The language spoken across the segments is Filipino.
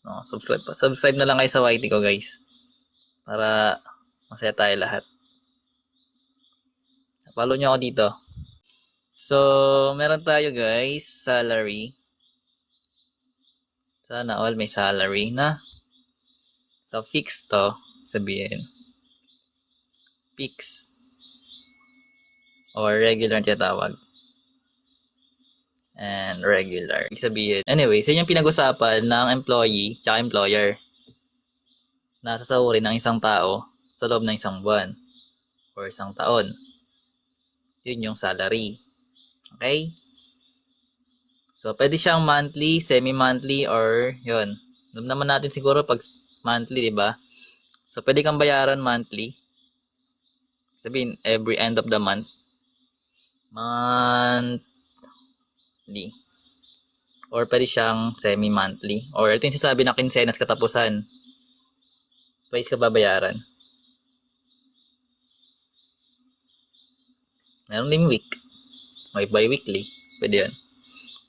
No, subscribe na lang kayo sa YT ko, guys. Para masaya tayo lahat. Follow nyo ako dito. So, meron tayo, guys, salary. Sana all may salary na. So, fixed to. Sabihin. Fixed. Or regular na tinatawag. And regular. Ibig sabihin. Anyway, so yung pinag-usapan ng employee tsaka employer na sasahurin ng isang tao sa loob ng isang buwan or isang taon. Yun yung salary. Okay? So, pwede siyang monthly, semi-monthly, or yun. Alam naman natin siguro pag monthly, di ba? So, pwede kang bayaran monthly. Sabihin, every end of the month. Monthly. Or pwede siyang semi-monthly. Or ito yung sasabi na kinsenas katapusan. Twice ka babayaran. Meron din week. May bi-weekly. Pwede yun.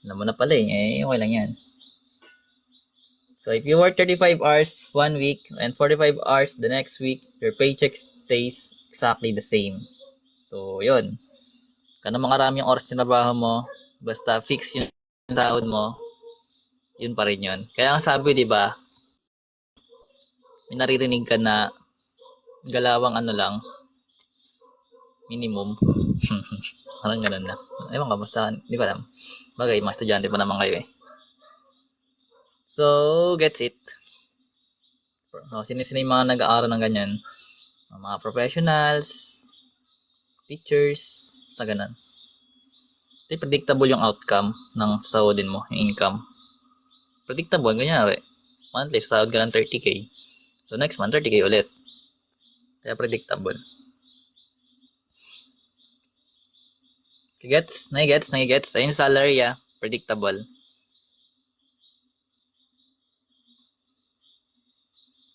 Alam mo na pala eh. Okay lang yan. So, if you work 35 hours one week and 45 hours the next week, your paycheck stays exactly the same. So, yun. Kung makarami yung oras na trabaho mo, basta fix yung sahod mo, yun pa rin yun. Kaya ang sabi, di ba, may naririnig ka na galawang ano lang, minimum. Parang ganun na. Ewan ka, basta, hindi ko alam. Bagay, mga estudyante pa naman kayo eh. So, gets it. So, sino yung mga nag-aaral ng ganyan? Mga professionals, teachers, basta ganun. Ito predictable yung outcome ng sahodin mo, yung income. Predictable, ganyan. Monthly, sasahod ka ng 30k. So, next month, 30k ulit. Kaya predictable. Nagigets? Ayun yung salary, predictable.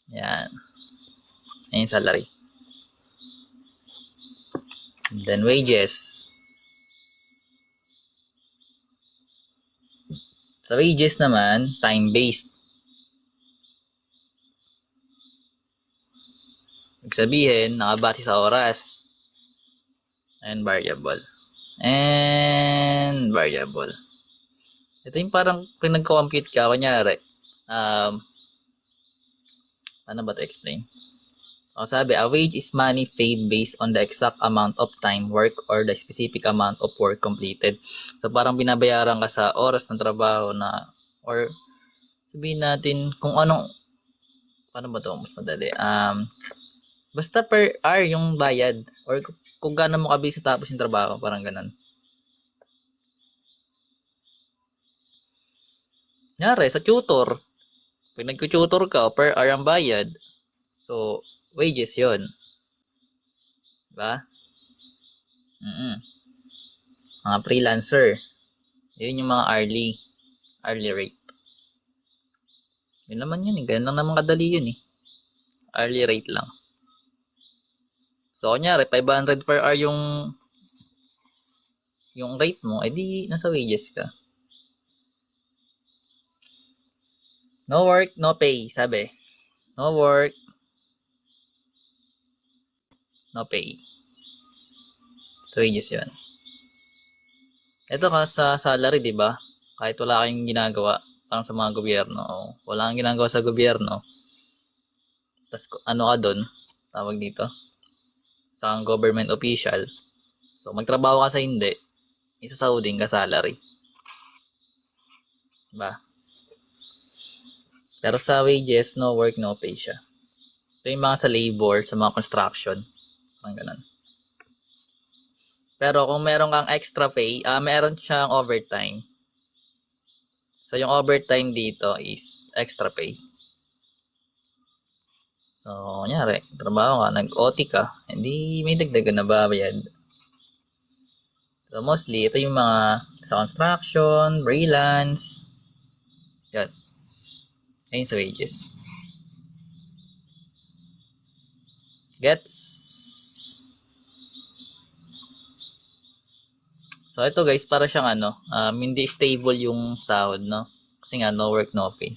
Yan. Ayun yung salary. And then wages. Sa wages naman, time-based. Ibig sabihin, nakabase sa oras. And variable. Ito yung parang kung nag-compute ka, kunyari, paano ba to explain? O sabi, a wage is money paid based on the exact amount of time work or the specific amount of work completed. So parang binabayaran ka sa oras ng trabaho na, or sabihin natin kung anong, paano ba to mas madali? Basta per hour yung bayad, or kung gaano mo kabilis tapos yung trabaho, parang ganun. Nyari, sa tutor, pag nag-tutor ka, per hour ang bayad. So, wages yon, diba? Mga freelancer, yun yung mga hourly rate. Yun naman yun eh, ganun lang naman kadali yun eh. Hourly rate lang. So, kunyari, 500 per hour yung rate mo, edi nasa wages ka. No work, no pay, sabi. No work, no pay. So, wages yun. Ito ka sa salary, di ba? Kahit wala kayong ginagawa, parang sa mga gobyerno, wala kang ginagawa sa gobyerno, tas ano ka doon, tawag dito, sa government official, so magtrabaho ka sa hindi, isasaudin ka salary. Diba? Pero sa wages, no work, no pay siya. Ito yung mga sa labor, sa mga construction, parang ganun. Pero kung meron kang extra pay, meron siyang overtime. So, yung overtime dito is extra pay. So, kunyari, trabaho ka, nag-OT ka, hindi may dagdagan na babayad. So, mostly, ito yung mga sa construction, freelance, yan. Ayun sa wages. Gets? So, ito guys, para siyang hindi stable yung sahod, no? Kasi nga, no work, no pay.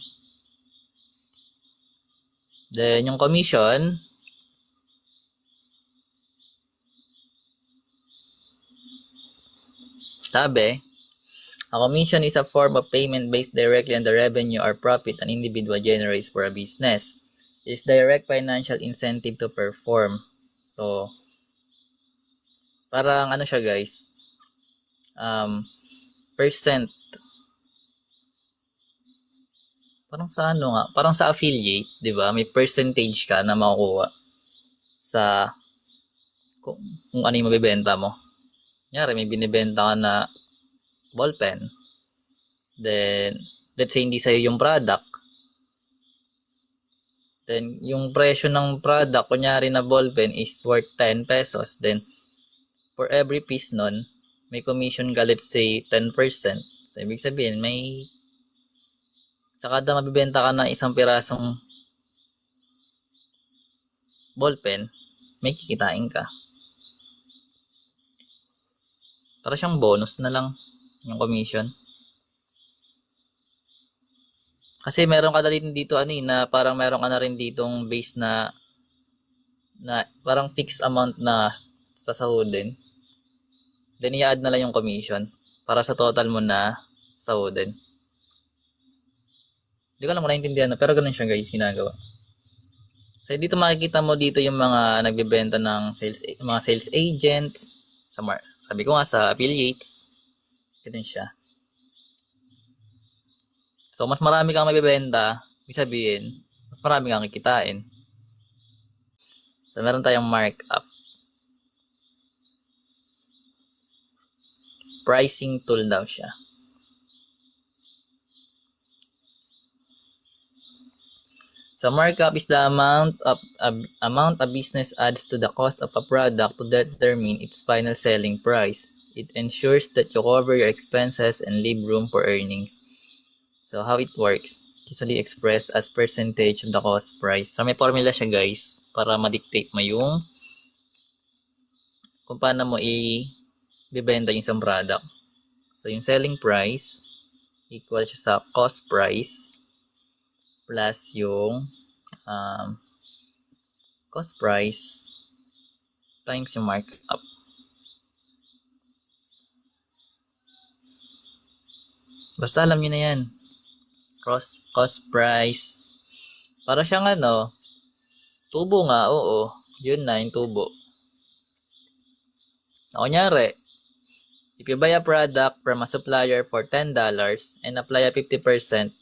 Then, yung commission, sabi, a commission is a form of payment based directly on the revenue or profit an individual generates for a business. It is direct financial incentive to perform. So, parang ano siya guys, percent. Parang sa ano nga, parang sa affiliate, di ba? May percentage ka na makukuha sa kung ano yung mabibenta mo. Kunyari, may binibenta ka na ballpen. Then, let's say hindi sa'yo yung product. Then, yung presyo ng product, kunyari na ballpen is worth 10 pesos. Then, for every piece nun, may commission ka, let's say, 10%. So, ibig sabihin, may sa kada mabibenta ka na isang pirasong ballpen, may kikitain ka. Para siyang bonus na lang yung commission. Kasi meron ka na rin dito na parang meron ka na rin ditong base na parang fixed amount na sasahudin. Then i-add na lang yung commission para sa total mo na sahudin. Hindi ko alam kung naintindihan na, pero ganun siya guys, ginagawa. So dito makikita mo dito yung mga nagbebenta ng mga sales agents, sabi ko nga sa affiliates. Ganun siya. So mas marami kang mabibenta, ibig sabihin, mas marami kang kikitain. So meron tayong markup. Pricing tool daw siya. So markup is the amount a business adds to the cost of a product to determine its final selling price. It ensures that you cover your expenses and leave room for earnings. So how it works, usually expressed as percentage of the cost price. So may formula siya guys para ma-dictate mo yung kung paano mo i-bibenta yung isang product. So yung selling price equal siya sa cost price plus yung cost price times yung markup. Basta alam nyo na yan. Cost price. Para siyang tubo nga, oo. Yun na, yung tubo. So, kunyari, if you buy a product from a supplier for $10 and apply a 50%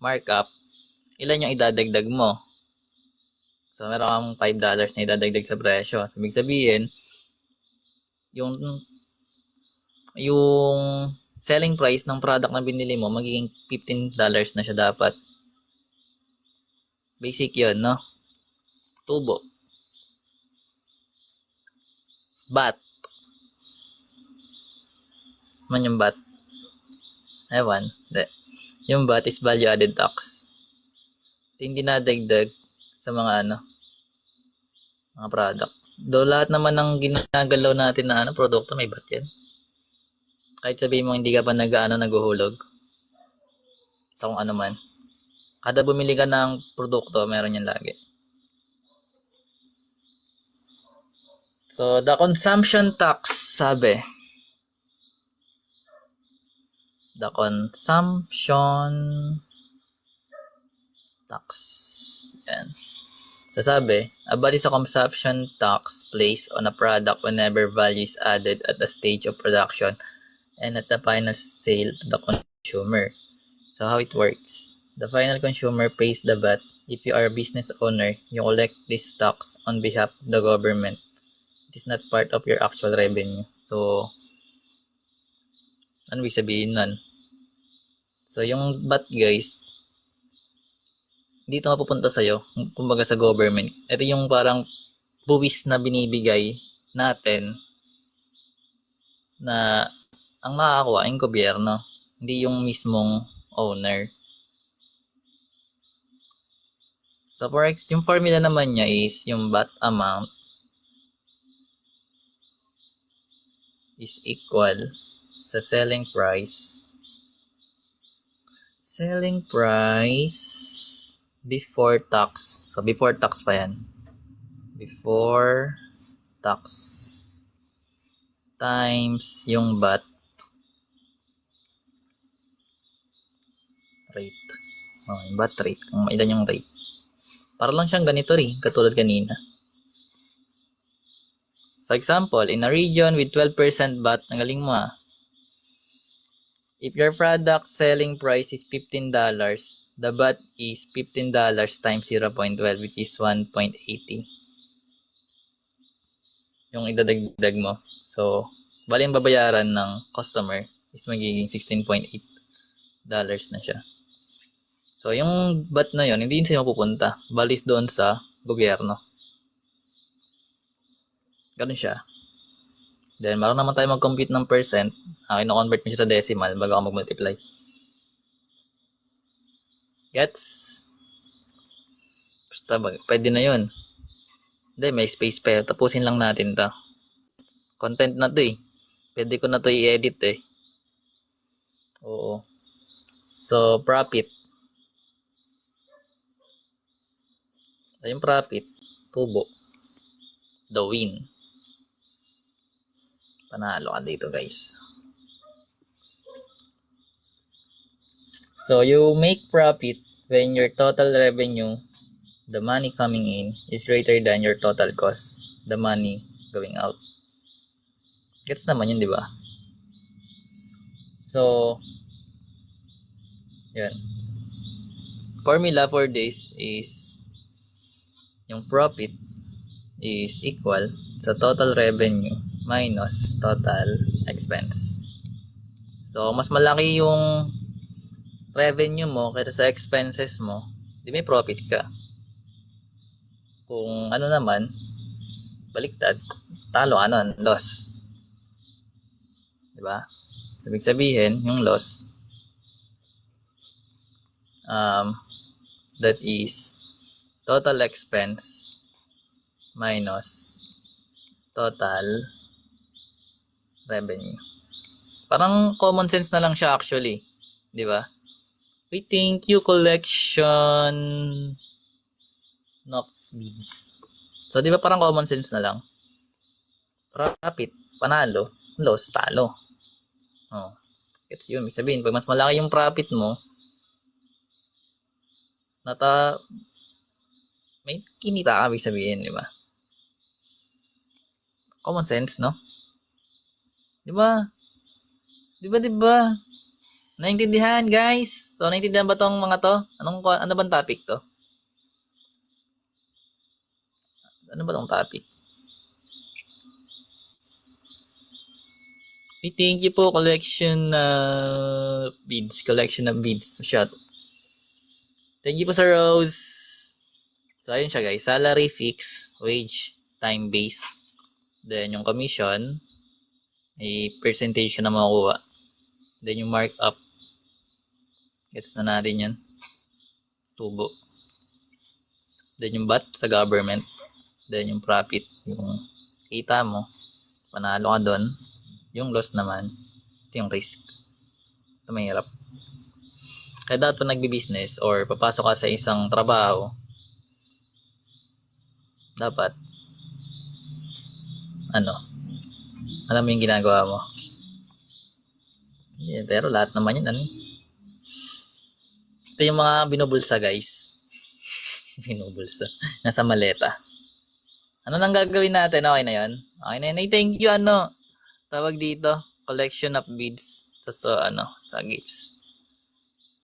markup, ilan yung idadagdag mo? So, meron kang $5 na idadagdag sa presyo. So, ibig sabihin, yung selling price ng product na binili mo, magiging $15 na siya dapat. Basic yun, no? Tubo. BAT. Man yung BAT? Ewan. Yung BAT is value added tax. Ito yung dinadagdag sa mga mga products. Do lahat naman ng ginagalaw natin na produkto may BAT yan. Kahit sabihin mo hindi ka pa naguhulog sa kung ano man. Kada bumili ka ng produkto, meron yan lagi. So, the consumption tax, sabi. The consumption tax. Yan. So, sabi, a BAT is a consumption tax placed on a product whenever value is added at the stage of production and at the final sale to the consumer. So how it works, the final consumer pays the VAT. If you are a business owner, you collect this tax on behalf of the government. It is not part of your actual revenue. So, ano ibig sabihin nun? So, yung VAT guys, dito mapupunta sa'yo, kumbaga sa government. Ito yung parang buwis na binibigay natin na ang nakakakuha yung gobyerno, hindi yung mismong owner. So, yung formula naman niya is yung VAT amount is equal sa selling price before tax. So, before tax pa yan. Before tax times yung VAT rate. Yung VAT rate. Kung ilan yung rate. Para lang siyang ganito rin, katulad kanina. So, example, in a region with 12% VAT, ang galing mo if your product selling price is $15, the VAT is $15 times 0.12, which is 1.80. Yung idadagdag mo. So, bali yung babayaran ng customer is magiging $16.8 na siya. So, yung VAT na yon hindi yun sa'yo mapupunta. Balis doon sa gobyerno. Ganun siya. Then, meron naman tayo mag-compute ng percent. Kino-convert mo siya sa decimal bago ako mag-multiply. Gets? Basta, pwede na yun. Hindi, may space pa. Tapusin lang natin to. Content na to eh. Pwede ko na to i-edit eh. Oo. So, profit. Yung profit, tubo. The win. Panalo ka dito guys. So, you make profit when your total revenue, the money coming in, is greater than your total cost, the money going out. Gets naman yun, di ba? So, yun. Formula for this is yung profit is equal sa total revenue minus total expense. So, mas malaki yung revenue mo kaysa sa expenses mo, di may profit ka. Kung ano naman, baliktad, talo loss. Di ba? Ibig sabihin, yung loss, that is total expense minus total revenue. Parang common sense na lang siya actually, di ba? We thank you collection of beads. So di ba parang common sense na lang? Profit, panalo, loss, talo. Oh. Gets yun. Ibig sabihin, pag mas malaki yung profit mo, may kinita ka, ibig sabihin, di ba? Common sense, no? Di ba? Di ba? Naintindihan, guys? So, naintindihan ba tong mga to? Ano bang topic to? Ano ba tong topic? Thank you po, collection of beads. Shot. Thank you po, Sir Rose. So, ayun siya, guys. Salary, fix, wage, time base. Then, yung commission, ay percentage na makukuha. Then, yung markup. Gets na natin yan. Tubo. Then, yung VAT sa government. Then, yung profit. Yung kita mo. Panalo ka doon. Yung loss naman, ito yung risk. Ito mahirap. Kaya dapat pa nagbi-business or papasok ka sa isang trabaho, dapat, alam mo yung ginagawa mo. Yeah, pero lahat naman yun, ito yung mga binubulsa, guys. Binubulsa. Nasa maleta. Ano nang gagawin natin? Okay na yun? Okay na yun. Ay, thank you, tawag dito, collection of beads sa gifts.